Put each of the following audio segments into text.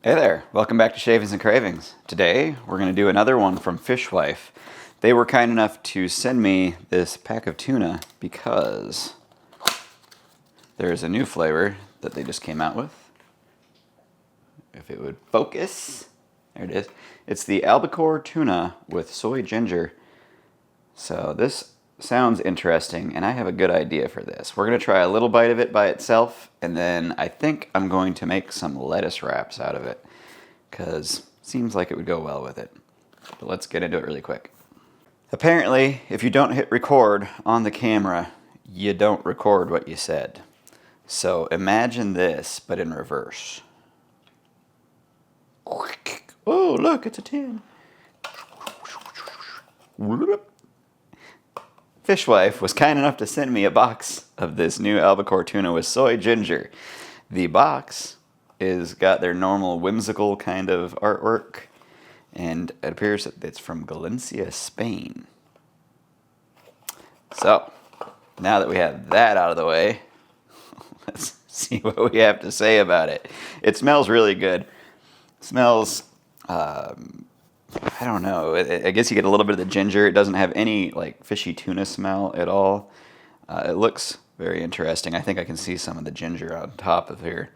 Hey there, welcome back to Shavings and Cravings. Today we're going to do another one from Fishwife. They were kind enough to send me this pack of tuna because there's a new flavor that they just came out with. If it would focus, there it is. It's the Albacore Tuna with Soy Ginger. So this sounds interesting and I have a good idea for this. We're going to try a little bite of it by itself and then I think I'm going to make some lettuce wraps out of it because it seems like it would go well with it. But let's get into it really quick. Apparently, if you don't hit record on the camera, you don't record what you said. So imagine this, but in reverse. Oh, look, it's a 10. Fishwife was kind enough to send me a box of this new albacore tuna with soy ginger. The box is got their normal whimsical kind of artwork, and it appears that it's from Galicia, Spain. So, now that we have that out of the way, let's see what we have to say about it. It smells really good. It smells, I don't know, I guess you get a little bit of the ginger. It doesn't have any like fishy tuna smell at all. It looks very interesting. I think I can see some of the ginger on top of here.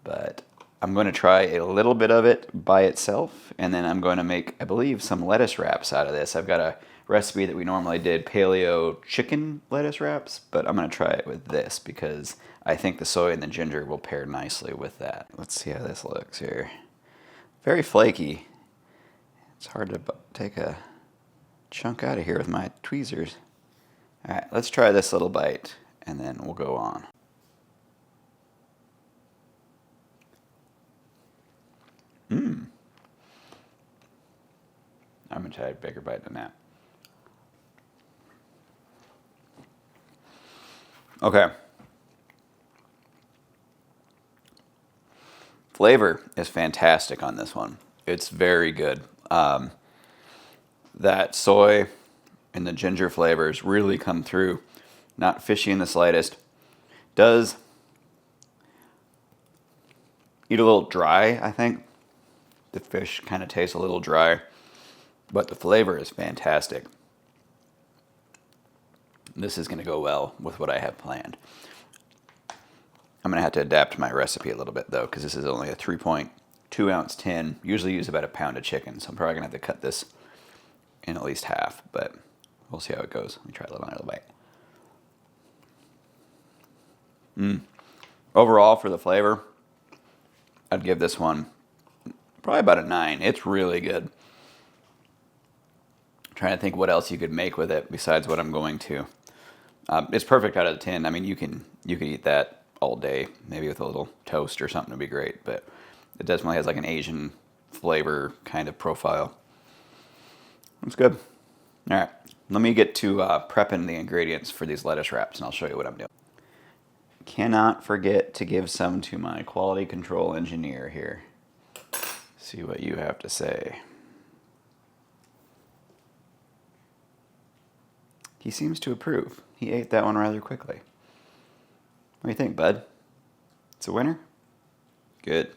But I'm going to try a little bit of it by itself, and then I'm going to make, I believe, some lettuce wraps out of this. I've got a recipe that we normally did, paleo chicken lettuce wraps, but I'm going to try it with this because I think the soy and the ginger will pair nicely with that. Let's see how this looks here. Very flaky. It's hard to take a chunk out of here with my tweezers. All right, let's try this little bite, and then we'll go on. I'm going to try a bigger bite than that. Okay. Flavor is fantastic on this one. It's very good. That soy and the ginger flavors really come through. Not fishy in the slightest. Does eat a little dry, I think. The fish kind of tastes a little dry, but the flavor is fantastic. This is going to go well with what I have planned. I'm going to have to adapt my recipe a little bit though, because this is only a 3.2 ounce tin. Usually use about a pound of chicken, so I'm probably going to have to cut this in at least half, but we'll see how it goes. Let me try a little bite. Overall, for the flavor, I'd give this one probably about a 9. It's really good. I'm trying to think what else you could make with it besides what I'm going to. It's perfect out of the tin. I mean, you can eat that all day, maybe with a little toast or something would be great, but it definitely has like an Asian flavor kind of profile. It's good. All right, let me get to prepping the ingredients for these lettuce wraps, and I'll show you what I'm doing. Cannot forget to give some to my quality control engineer here. See what you have to say. He seems to approve. He ate that one rather quickly. What do you think, bud? It's a winner? Good.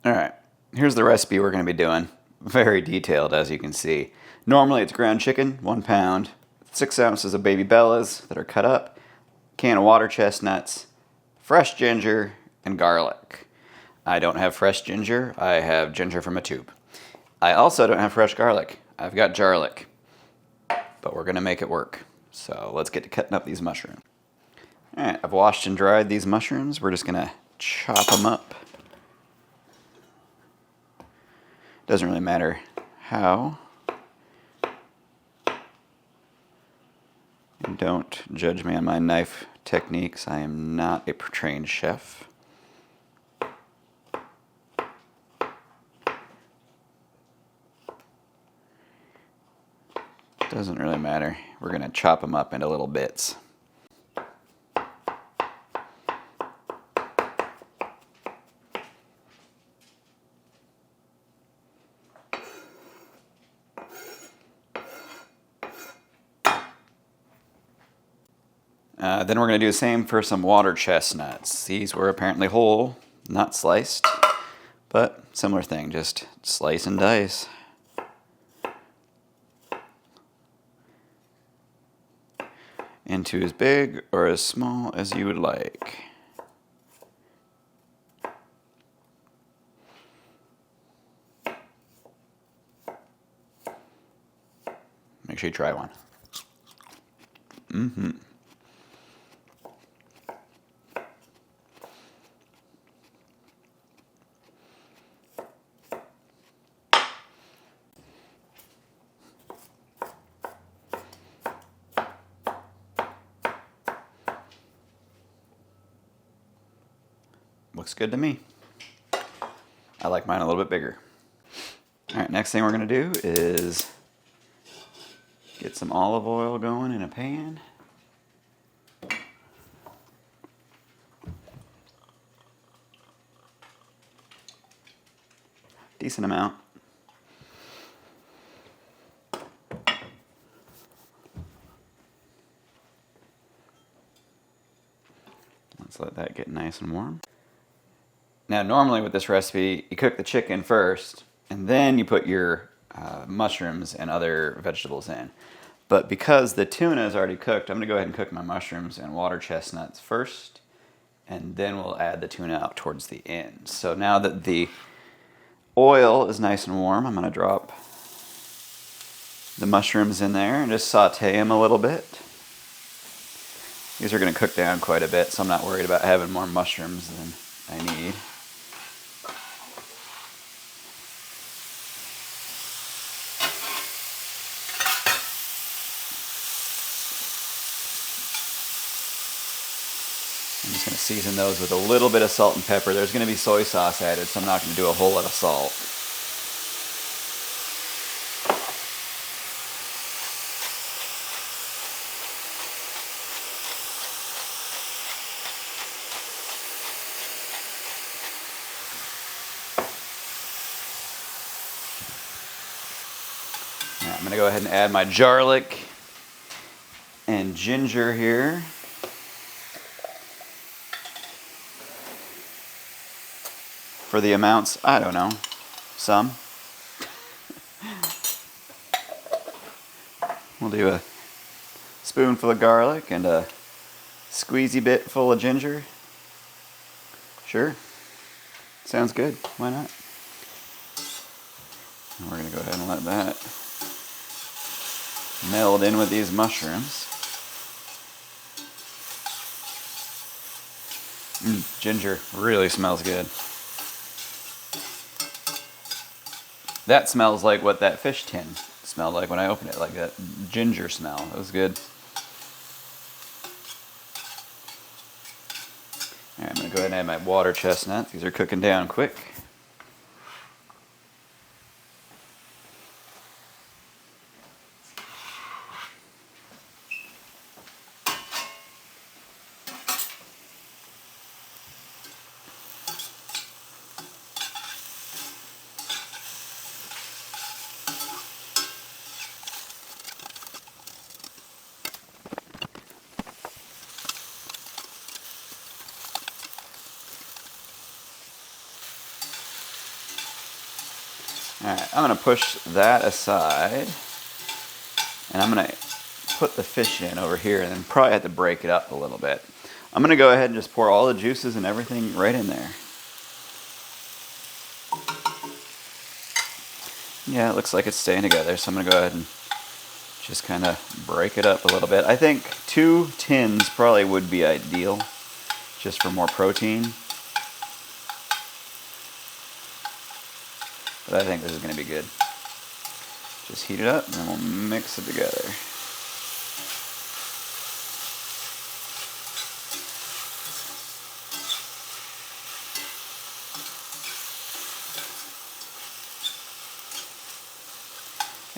All right, here's the recipe we're going to be doing. Very detailed, as you can see. Normally it's ground chicken, 1 pound, 6 ounces of baby bellas that are cut up, can of water chestnuts, fresh ginger, and garlic. I don't have fresh ginger. I have ginger from a tube. I also don't have fresh garlic. I've got jarlic. But we're going to make it work. So let's get to cutting up these mushrooms. All right, I've washed and dried these mushrooms. We're just going to chop them up. Doesn't really matter how. And don't judge me on my knife techniques. I am not a trained chef. Doesn't really matter. We're going to chop them up into little bits. Then we're going to do the same for some water chestnuts. These were apparently whole, not sliced. But similar thing, just slice and dice. Into as big or as small as you would like. Make sure you try one. Mm-hmm. Looks good to me. I like mine a little bit bigger. All right, next thing we're gonna do is get some olive oil going in a pan. Decent amount. Let's let that get nice and warm. Now, normally with this recipe, you cook the chicken first, and then you put your mushrooms and other vegetables in. But because the tuna is already cooked, I'm gonna go ahead and cook my mushrooms and water chestnuts first, and then we'll add the tuna up towards the end. So now that the oil is nice and warm, I'm gonna drop the mushrooms in there and just saute them a little bit. These are gonna cook down quite a bit, so I'm not worried about having more mushrooms than I need. I'm just going to season those with a little bit of salt and pepper. There's going to be soy sauce added, so I'm not going to do a whole lot of salt. Now, I'm going to go ahead and add my garlic and ginger here. For the amounts, I don't know, some. We'll do a spoonful of garlic and a squeezy bit full of ginger. Sure, sounds good, why not? And we're gonna go ahead and let that meld in with these mushrooms. Ginger really smells good. That smells like what that fish tin smelled like when I opened it, like that ginger smell. It was good. All right, I'm gonna go ahead and add my water chestnuts. These are cooking down quick. Alright, I'm going to push that aside, and I'm going to put the fish in over here, and then probably have to break it up a little bit. I'm going to go ahead and just pour all the juices and everything right in there. Yeah, it looks like it's staying together, so I'm going to go ahead and just kind of break it up a little bit. I think 2 tins probably would be ideal, just for more protein. But I think this is going to be good. Just heat it up and then we'll mix it together.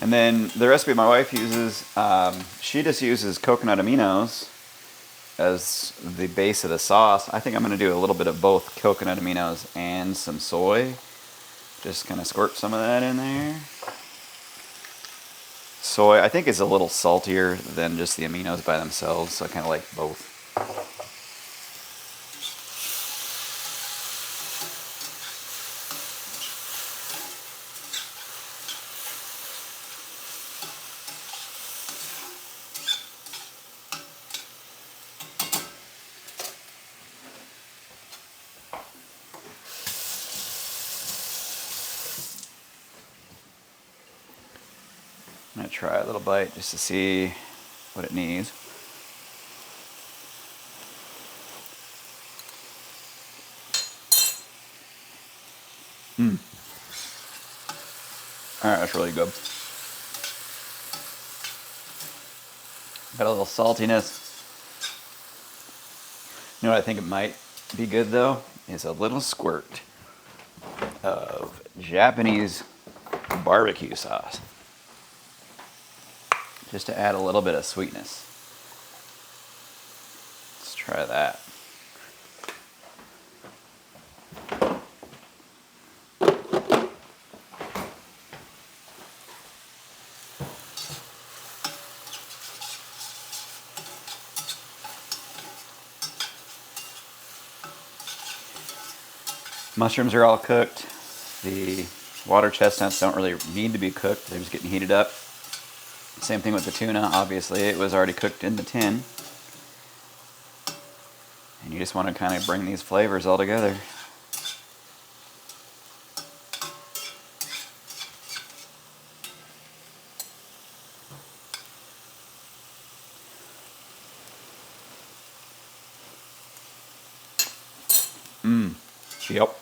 And then the recipe my wife uses, she just uses coconut aminos as the base of the sauce. I think I'm going to do a little bit of both coconut aminos and some soy. Just kind of squirt some of that in there. Soy, I think, is a little saltier than just the aminos by themselves, so I kind of like both. I'm gonna try a little bite just to see what it needs. All right, that's really good. Got a little saltiness. You know what I think it might be good though? Is a little squirt of Japanese barbecue sauce. Just to add a little bit of sweetness. Let's try that. Mushrooms are all cooked. The water chestnuts don't really need to be cooked. They're just getting heated up. Same thing with the tuna. Obviously, it was already cooked in the tin. And you just want to kind of bring these flavors all together. Yep.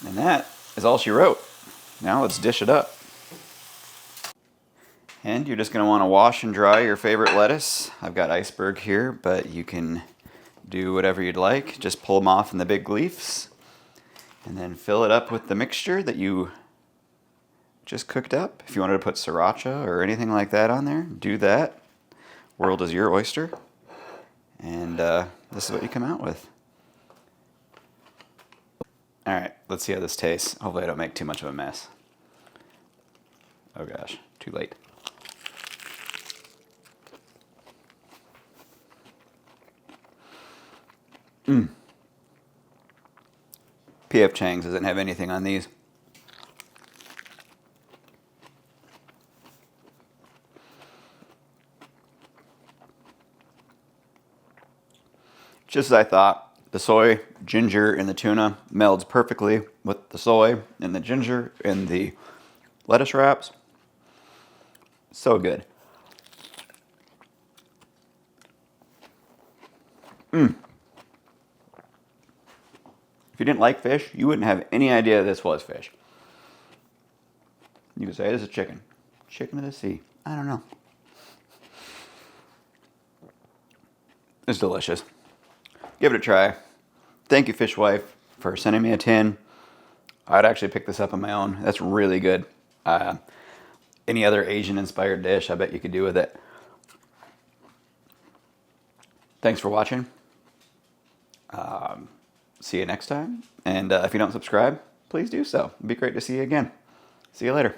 And that is all she wrote. Now let's dish it up. And you're just going to want to wash and dry your favorite lettuce. I've got iceberg here, but you can do whatever you'd like. Just pull them off in the big leaves. And then fill it up with the mixture that you just cooked up. If you wanted to put sriracha or anything like that on there, do that. World is your oyster. And this is what you come out with. All right, let's see how this tastes. Hopefully I don't make too much of a mess. Oh gosh, too late. P.F. Chang's doesn't have anything on these. Just as I thought. The soy, ginger, and the tuna melds perfectly with the soy and the ginger and the lettuce wraps. So good. If you didn't like fish, you wouldn't have any idea this was fish. You could say, this is chicken. Chicken of the sea. I don't know. It's delicious. Give it a try. Thank you, Fishwife, for sending me a tin. I'd actually pick this up on my own. That's really good. Any other Asian-inspired dish, I bet you could do with it. Thanks for watching. See you next time. And if you don't subscribe, please do so. It'd be great to see you again. See you later.